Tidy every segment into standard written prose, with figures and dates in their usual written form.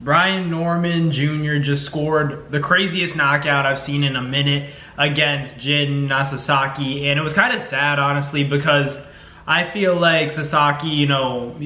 Brian Norman Jr. just scored the craziest knockout I've seen in a minute against Jin Sasaki, and it was kind of sad, honestly, because I feel like Sasaki,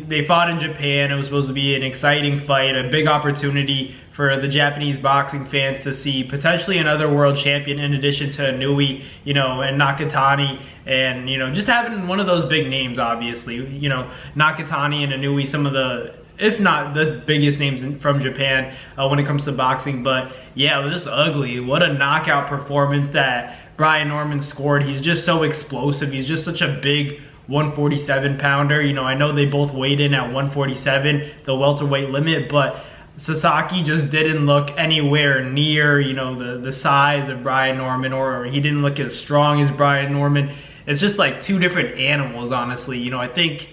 they fought in Japan. It was supposed to be an exciting fight, a big opportunity for the Japanese boxing fans to see potentially another world champion in addition to Inui, and Nakatani, and, just having one of those big names, obviously. Nakatani and Inui, some of the, if not the biggest names from Japan when it comes to boxing. But yeah, it was just ugly. What a knockout performance that Brian Norman scored. He's just so explosive. He's just such a big 147 pounder. I know they both weighed in at 147, the welterweight limit, but Sasaki just didn't look anywhere near, the size of Brian Norman, or he didn't look as strong as Brian Norman. It's just like two different animals, honestly. I think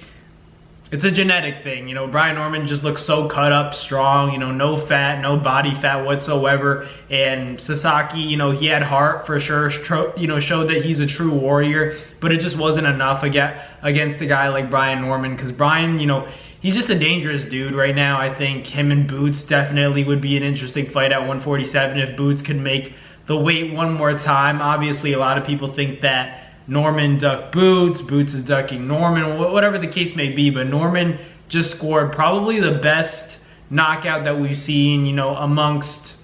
it's a genetic thing. Brian Norman just looks so cut up, strong, no fat, no body fat whatsoever. And Sasaki, he had heart for sure, showed that he's a true warrior, but it just wasn't enough against a guy like Brian Norman, because Brian, he's just a dangerous dude right now. I think him and Boots definitely would be an interesting fight at 147 if Boots could make the weight one more time. Obviously, a lot of people think that Norman ducked Boots, Boots is ducking Norman, whatever the case may be, but Norman just scored probably the best knockout that we've seen, amongst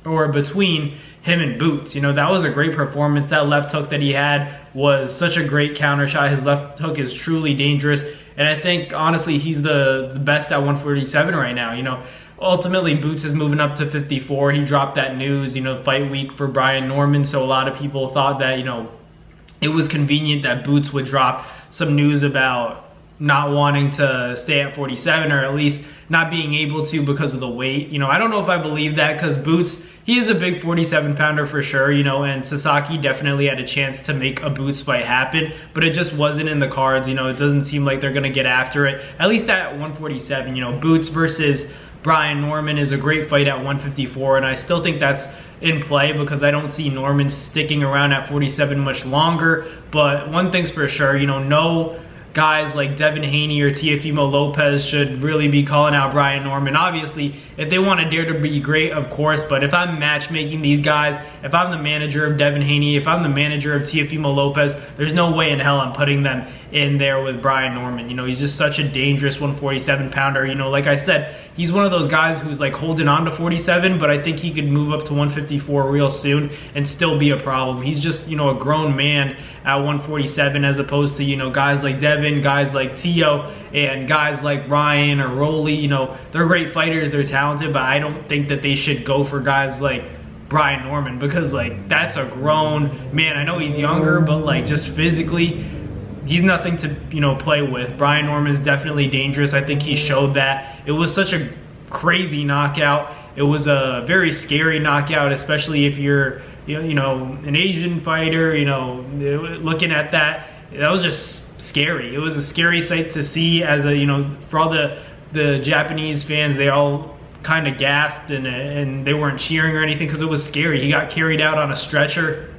or between him and Boots. That was a great performance. That left hook that he had was such a great counter shot. His left hook is truly dangerous, and I think, honestly, he's the best at 147 right now. Ultimately, Boots is moving up to 54. He dropped that news, fight week for Brian Norman, so a lot of people thought that, it was convenient that Boots would drop some news about not wanting to stay at 47, or at least not being able to because of the weight. I don't know if I believe that, because Boots, he is a big 47 pounder for sure, and Sasaki definitely had a chance to make a Boots fight happen, but it just wasn't in the cards. It doesn't seem like they're going to get after it, at least at 147. Boots versus Brian Norman is a great fight at 154, and I still think that's in play, because I don't see Norman sticking around at 47 much longer. But one thing's for sure, no guys like Devin Haney or Teofimo Lopez should really be calling out Brian Norman. Obviously, if they want to dare to be great, of course, but if I'm matchmaking these guys, if I'm the manager of Devin Haney, if I'm the manager of Teofimo Lopez, there's no way in hell I'm putting them in there with Brian Norman. He's just such a dangerous 147 pounder. Like I said, he's one of those guys who's like holding on to 47, but I think he could move up to 154 real soon and still be a problem. He's just, a grown man at 147, as opposed to, guys like Devin, guys like Teo, and guys like Ryan or Rolly. They're great fighters, they're talented, but I don't think that they should go for guys like Brian Norman, because like, that's a grown man. I know he's younger, but like, just physically, he's nothing to, play with. Brian Norman is definitely dangerous. I think he showed that. It was such a crazy knockout. It was a very scary knockout, especially if you're, an Asian fighter, looking at that. That was just scary. It was a scary sight to see, as a, for all the Japanese fans, they all kind of gasped and they weren't cheering or anything, because it was scary. He got carried out on a stretcher.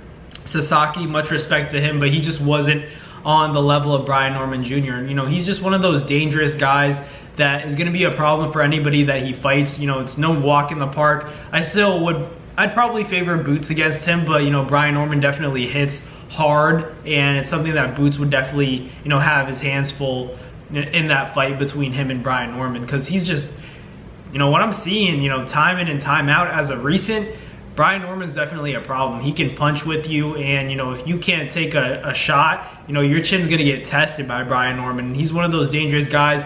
Sasaki, much respect to him, but he just wasn't on the level of Brian Norman Jr. He's just one of those dangerous guys that is going to be a problem for anybody that he fights. It's no walk in the park. I'd probably favor Boots against him, but Brian Norman definitely hits hard, and it's something that Boots would definitely have his hands full in that fight between him and Brian Norman, because he's just, what I'm seeing, time in and time out as of recent, Brian Norman's definitely a problem. He can punch with you, and if you can't take a shot, your chin's gonna get tested by Brian Norman. He's one of those dangerous guys,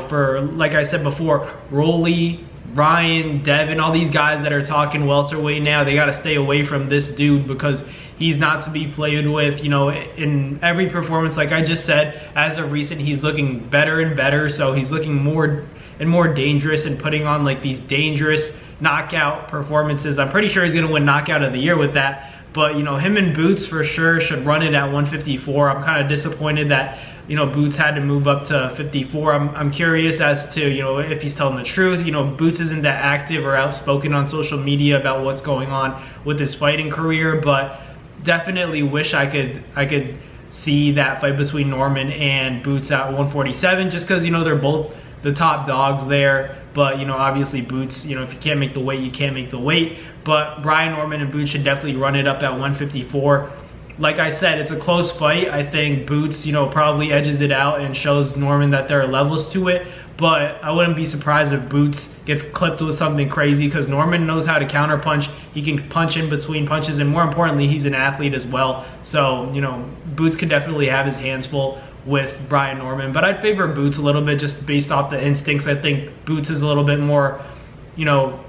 for, like I said before, Rolly, Ryan, Devin, all these guys that are talking welterweight now, they gotta stay away from this dude, because he's not to be played with. In every performance, like I just said, as of recent, he's looking better and better, so he's looking more and more dangerous and putting on like these dangerous knockout performances. I'm pretty sure he's gonna win knockout of the year with that. But him and Boots for sure should run it at 154. I'm kind of disappointed that Boots had to move up to 54. I'm curious as to if he's telling the truth. Boots isn't that active or outspoken on social media about what's going on with his fighting career, but definitely wish I could see that fight between Norman and Boots at 147, just because they're both the top dogs there. But, you know, obviously Boots, you know, if you can't make the weight, you can't make the weight. But Brian Norman and Boots should definitely run it up at 154. Like I said, it's a close fight. I think Boots, you know, probably edges it out and shows Norman that there are levels to it. But I wouldn't be surprised if Boots gets clipped with something crazy, because Norman knows how to counter punch. He can punch in between punches, and more importantly, he's an athlete as well. So, you know, Boots could definitely have his hands full with Brian Norman. But I'd favor Boots a little bit just based off the instincts. I think Boots is a little bit more, you know,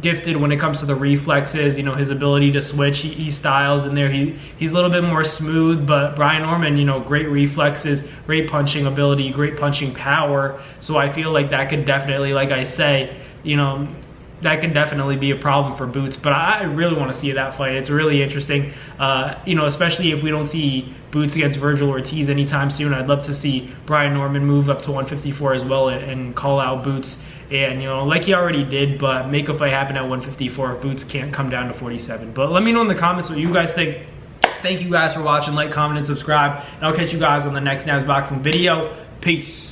gifted when it comes to the reflexes, you know, his ability to switch. He styles in there. He's a little bit more smooth, but Brian Norman, you know, great reflexes, great punching ability, great punching power. So I feel like that could definitely, like I say, you know, that could definitely be a problem for Boots. But I really want to see that fight. It's really interesting, you know, especially if we don't see Boots against Virgil Ortiz anytime soon. I'd love to see Brian Norman move up to 154 as well and call out Boots. And, you know, like he already did, but make a fight happen at 154 if Boots can't come down to 47. But let me know in the comments what you guys think. Thank you guys for watching. Like, comment, and subscribe. And I'll catch you guys on the next Nabs Boxing video. Peace.